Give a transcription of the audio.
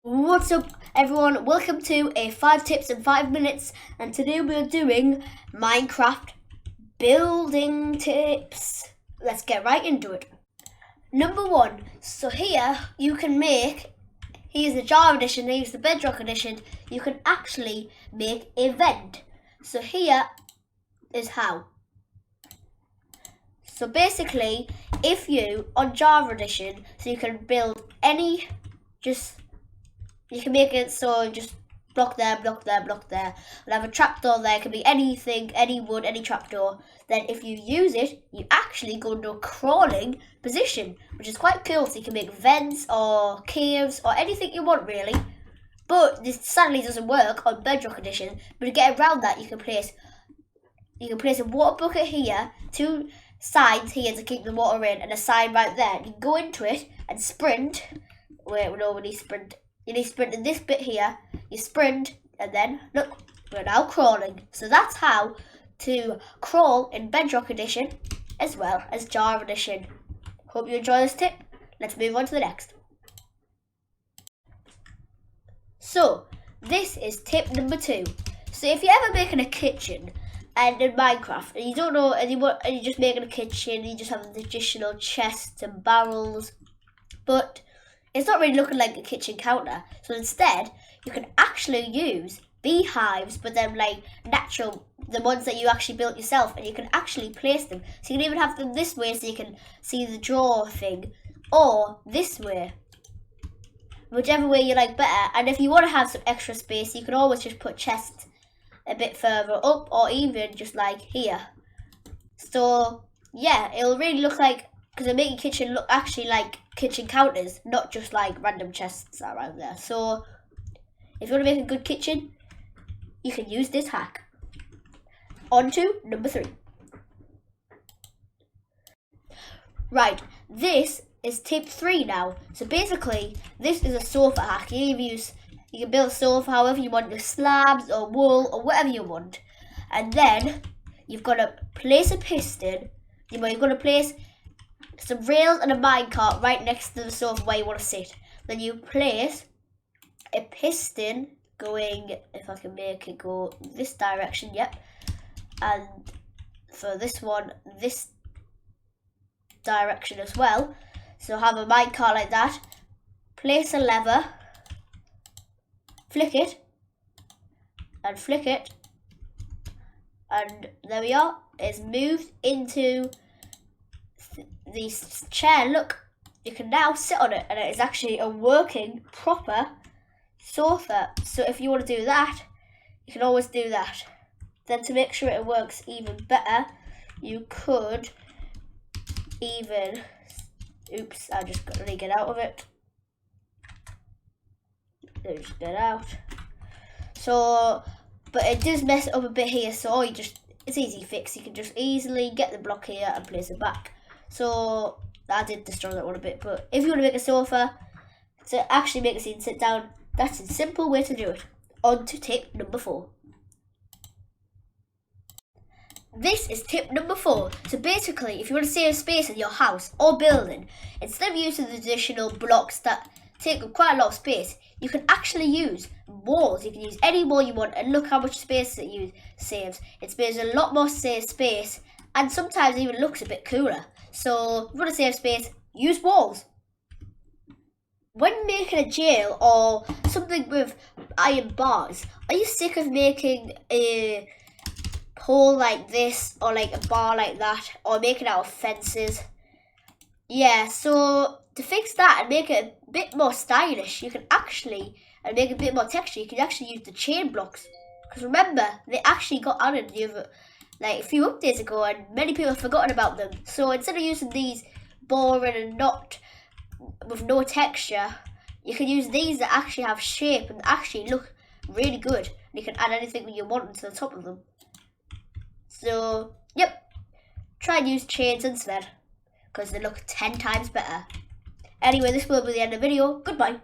What's up everyone, welcome to a 5 tips in 5 minutes, and today we're doing Minecraft building tips. Let's get right into it. Number 1, so here you can make, here's the Java edition, here's the Bedrock edition, you can actually make a vent. So here is how. So basically, if you, on Java edition, so you can build any, you can make it so just block there, block there, block there. And have a trapdoor there, it can be anything, any wood, any trapdoor. Then if you use it, you actually go into a crawling position, which is quite cool. So you can make vents or caves or anything you want really. But this sadly doesn't work on Bedrock edition. But to get around that, you can place a water bucket here, 2 sides here to keep the water in, and a side right there. You can go into it and sprint. Wait, no, we need sprint. You need to sprint in this bit here. You sprint, and then look, we're now crawling. So that's how to crawl in Bedrock edition as well as Java edition. Hope you enjoy this tip. Let's move on to the next. So this is tip number 2. So if you're ever making a kitchen and in Minecraft and you don't know and you're just making a kitchen, you just have additional chests and barrels, but it's not really looking like a kitchen counter. So instead, you can actually use beehives, but then like natural, the ones that you actually built yourself, and you can actually place them. So you can even have them this way so you can see the drawer thing, or this way. Whichever way you like better. And if you want to have some extra space, you can always just put chests a bit further up, or even just like here. So yeah, it'll really look like, because it'll make your kitchen look actually like kitchen counters, not just like random chests around there. So if you want to make a good kitchen, you can use this hack. On to number 3. Right, this is tip 3 now. So basically, this is a sofa hack. You can build a sofa however you want, with slabs or wool or whatever you want. And then you've got to place a piston. You've got to place some rails and a minecart right next to the sofa where you want to sit. Then you place a piston going, if I can make it go this direction, yep. And for this one, this direction as well. So have a minecart like that. Place a lever, flick it, and flick it. And there we are. It's moved into the chair. Look, you can now sit on it, and it is actually a working proper sofa. So if you want to do that, you can always do that. Then to make sure it works even better, you could even, oops, I just got to get out of it. Just get out. So, but it does mess it up a bit here, so it's easy fix. You can just easily get the block here and place it back. So I did destroy that one a bit, but if you want to make a sofa to actually make a scene sit down, that's a simple way to do it. On to tip number 4. This is tip number 4. So basically, if you want to save space in your house or building, instead of using the additional blocks that take up quite a lot of space, you can actually use walls. You can use any wall you want, and look how much space it saves. It saves a lot more space, and sometimes even looks a bit cooler. So if you want to save space, use walls. When making a jail or something with iron bars, are you sick of making a pole like this, or like a bar like that, or making out of fences? Yeah, so to fix that and make it a bit more stylish, you can actually, and make a bit more texture, you can actually use the chain blocks. Because remember, they actually got added like a few updates ago, and many people have forgotten about them. So instead of using these boring and not with no texture, you can use these that actually have shape and actually look really good. And you can add anything that you want to the top of them. So yep, try and use chains instead, because they look 10 times better. Anyway, this will be the end of the video. Goodbye.